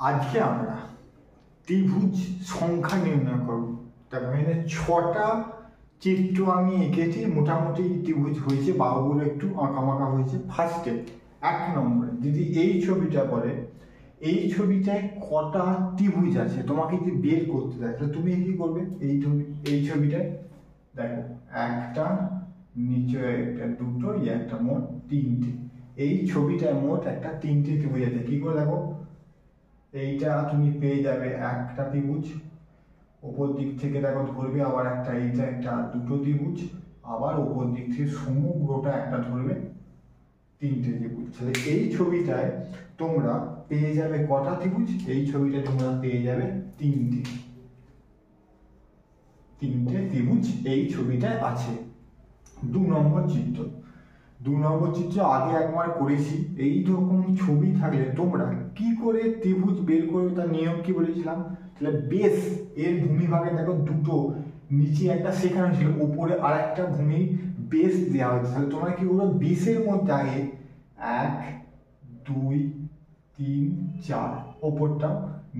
আজকে আমরা ত্রিভুজ সংখ্যা নির্ণয় করব। দেখো এখানে 6টা চিত্র আমি এঁকেছি, মোটামুটি ত্রিভুজ হয়েছে, বাহুগুলো একটু আঁকামাঁকা হয়েছে। ফার্স্টে 1 নম্বরে যদি এই ছবিটা পড়ে, এই ছবিটায় কটা ত্রিভুজ আছে তোমাকে যদি বের করতে দেয়, তাহলে তুমি কি করবে? এই ছবিটায় দেখো একটা, নিচে একটা, দুটো, একটা, মোট 3টে। এই ছবিটায় মোট একটা 3টে ত্রিভুজ আছে। কি করে দেখো? এইটা তুমি পেয়ে যাবে একটা ত্রিভুজ, ওপর দিক থেকে দেখো ধরবে আবার একটা, এইটা একটা, দুটো ত্রিভুজ, আবার ওপর দিক থেকে সমগ্রটা একটা ধরবে, 3টে ত্রিভুজ। তাহলে এই ছবিটায় তোমরা পেয়ে যাবে কটা ত্রিভুজ? এই ছবিটায় তোমরা পেয়ে যাবে 3টে ত্রিভুজ এই ছবিটায় আছে। 2 নম্বর চিত্র। 2 নম্বর চিত্র আগে একবার করেছি। এই রকম ছবি থাকলে তোমরা কি করে ত্রিভুজ বের করবে তার নিয়ম কি বলেছিলাম? তাহলে বেস এর ভূমিভাগে দেখো দুটো, নিচে একটা শেখানো ছিল, উপরে আর একটা ভূমি বেস দেওয়া হয়েছে। তাহলে তোমরা কি করবে? বেসের মধ্যে আগে 1 2 3 4, ওপরটা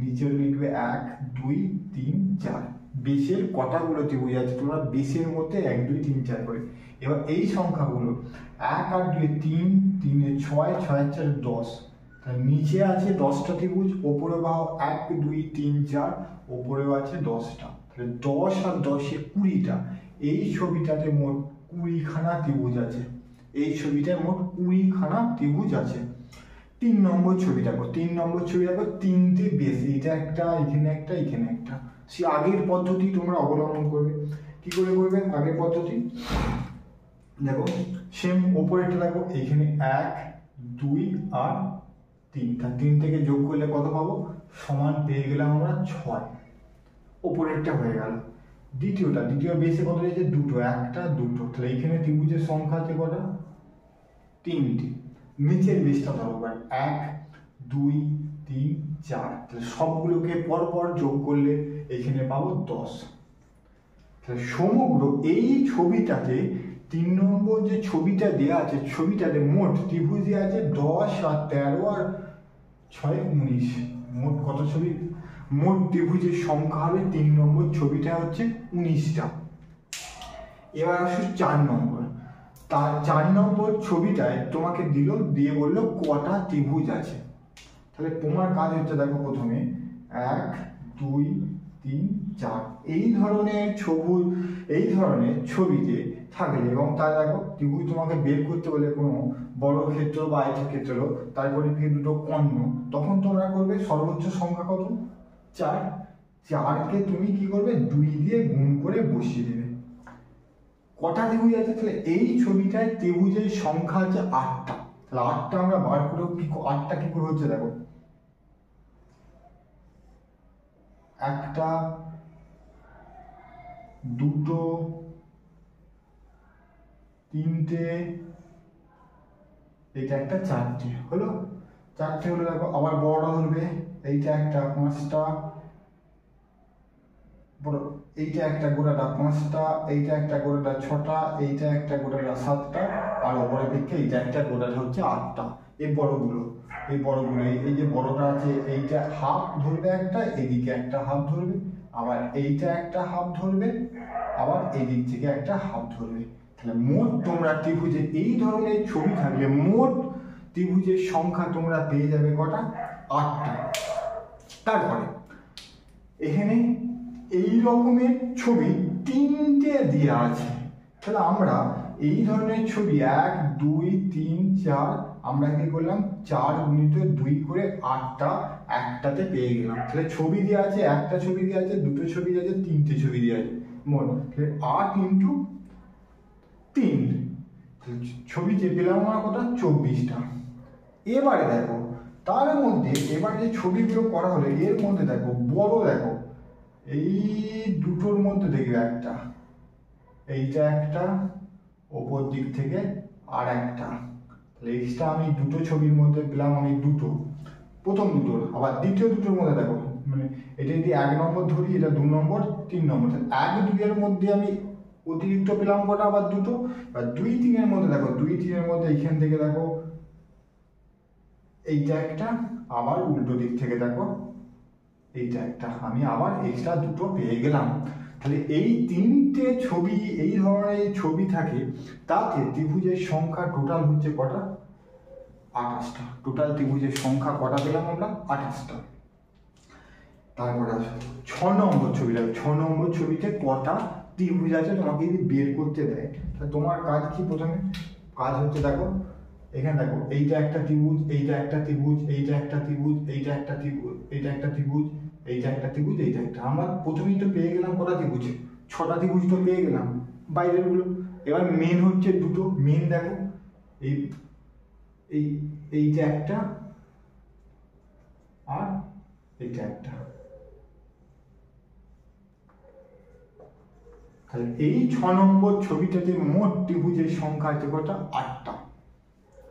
নিচে লিখবে 1 2 3 4। বেসের কটাগুলো ত্রিভুজ আছে তোমরা বেসের মধ্যে 1 2 3 4 করে। এবার এই সংখ্যাগুলো 1 আর 2 3, 3 6, 6 4 10। তাহলে নিচে আছে 10টা ত্রিভুজ, ওপরে বাহু 1 2 3 4, ওপরেও আছে 10টা। তাহলে 10 আর 10 20টা। এই ছবিটাতে মোট 20খানা ত্রিভুজ আছে। এই ছবিটায় মোট 20খানা ত্রিভুজ আছে। 3 নম্বর ছবি দেখো। 3 নম্বর ছবি দেখো 3টে বেস, এটা একটা, এখানে একটা, এখানে একটা। সে আগের পদ্ধতি তোমরা অবলম্বন করবে। কি করে করবে আগের পদ্ধতি? দেখো সেম ওপরেরটা দেখো, এখানে 1 2 আর 3। 3 থেকে যোগ করলে কত পাবো? সমান পেয়ে গেলাম আমরা 6। ওপরেরটা হয়ে গেল। দ্বিতীয় বেসে কত রয়েছে? দুটো, একটা দুটো। তাহলে এখানে ত্রিভুজের সংখ্যা আছে কটা? 3টে। নিচের বেসটা ধরো 1 2 3 4। তাহলে সবগুলোকে পরপর যোগ করলে এখানে পাবো 10। তাহলে সমগ্র এই ছবিটাতে 3 নম্বর যে ছবিটা দেওয়া আছে, ছবিটাতে মোট ত্রিভুজ আছে 10 আর 13 আর 6 19। মোট কত ছবি? মোট ত্রিভুজের সংখ্যা হবে 3 নম্বর ছবিটা হচ্ছে 19টা। এবার আসো 4 নম্বর। তার 4 নম্বর ছবিটায় তোমাকে দিয়ে বললো কটা ত্রিভুজ আছে। তাহলে তোমার কাজ হচ্ছে দেখো প্রথমে 1 2 3 4 এই ধরনের ছবিতে থাকলে, এবং তার দেখো ত্রিভুজ তোমাকে বের করতে বলে কোনো বড় ক্ষেত্র বা আয়তক্ষেত্র, তারপরে দুটো কর্ণ, তখন তোমরা করবে সর্বোচ্চ সংখ্যা কত? 4। 4কে তুমি কি করবে? 2 দিয়ে গুণ করে বসিয়ে দেবে। কটা ত্রিভুজ আছে? তাহলে এই ছবিটায় ত্রিভুজের সংখ্যা আছে 8টা। তাহলে 8টা আমরা বার করে 8টা কি করে হচ্ছে দেখো, একটা, দুটো, তিনটে, এটা একটা, 4টে হলো। 4টে হলো দেখো। আবার বড় ধরবে, এইটা একটা, 5টা, বড় এইটা একটা গোটাটা 5টা, এইটা একটা গোটাটা 6টা, এইটা একটা গোটাটা 7টা, আর ওপরের দিকে এইটা একটা গোটাটা হচ্ছে 8টা। এই বড়গুলো এই যে বড়টা আছে, এইটা হাফ ধরবে একটা, এদিকে একটা হাফ ধরবে, আবার এইটা একটা হাফ ধরবে, আবার এদিক থেকে একটা হাফ ধরবে। তাহলে মোট তোমরা ত্রিভুজে এই ধরনের ছবি থাকলে মোট ত্রিভুজের সংখ্যা তোমরা পেয়ে যাবে কটা? 8টা। তারপরে এখানে এই রকমের ছবি 3টে দেওয়া আছে। তাহলে আমরা এই ধরনের ছবি 1 2 3 4 আমরা কি করলাম? 4 গুণিত 2 করে 8টা একটাতে পেয়ে গেলাম। তাহলে ছবি দেওয়া আছে, একটা ছবি দেওয়া আছে, দুটো ছবি দেওয়া আছে, 3টে ছবি দেওয়া আছে মোট। তাহলে 8 ইন্টু 3, ছবি যে পেলাম আমরা কটা? 24টা। এবারে দেখো তার মধ্যে এবার যে ছবিগুলো করা হলো এর মধ্যে দেখো বড়, দেখো এই দুটোর মধ্যে দেখবে একটা, এইটা একটা, ওপর দিক থেকে আর একটা। তাহলে এক্সট্রা আমি দুটো ছবির মধ্যে পেলাম আমি দুটো, প্রথম দুটোর। আবার দ্বিতীয় দুটোর মধ্যে দেখো, মানে এটা যদি 1 নম্বর ধরি, এটা 2 নম্বর 3 নম্বর, তাহলে 1 2 এর মধ্যে আমি অতিরিক্ত পেলাম কটা? আবার দুটো। আর 2 3 এর মধ্যে দেখো, 2 3 এর মধ্যে এইখান থেকে দেখো এইটা একটা, আবার উল্টো দিক থেকে দেখো এইটা একটা, আমি আবার এক্সট্রা দুটো পেয়ে গেলাম। তাহলে এই তিনটে ছবি, এই ধরনের ছবি থাকে, তাতে ত্রিভুজের সংখ্যা টোটাল হচ্ছে কটা? 28টা। টোটাল ত্রিভুজের সংখ্যা কটা পেলাম আমরা? 28টা। তারপরে আসো 6 নম্বর ছবিটা। 6 নম্বর ছবিতে কটা ত্রিভুজ আছে তোমাকে যদি বের করতে দেয়, তা তোমার কাজ কি? প্রথমে কাজ হচ্ছে, দেখো এখানে দেখো, এইটা একটা ত্রিভুজ, এইটা একটা ত্রিভুজ, এইটা একটা ত্রিভুজ, এইটা একটা ত্রিভুজ, এইটা একটা ত্রিভুজ, এইটা একটা ত্রিভুজ, এইটা একটা। আমরা প্রথমেই তো পেয়ে গেলাম কটা ত্রিভুজ? 6টা ত্রিভুজ তো পেয়ে গেলাম বাইরের গুলো। এবার মেন হচ্ছে দুটো। মেন দেখো, এই এই এইটা একটা, আর এইটা একটা। তাহলে এই 6 নম্বর ছবিটাতে মোট ত্রিভুজের সংখ্যা আছে কটা? 8টা।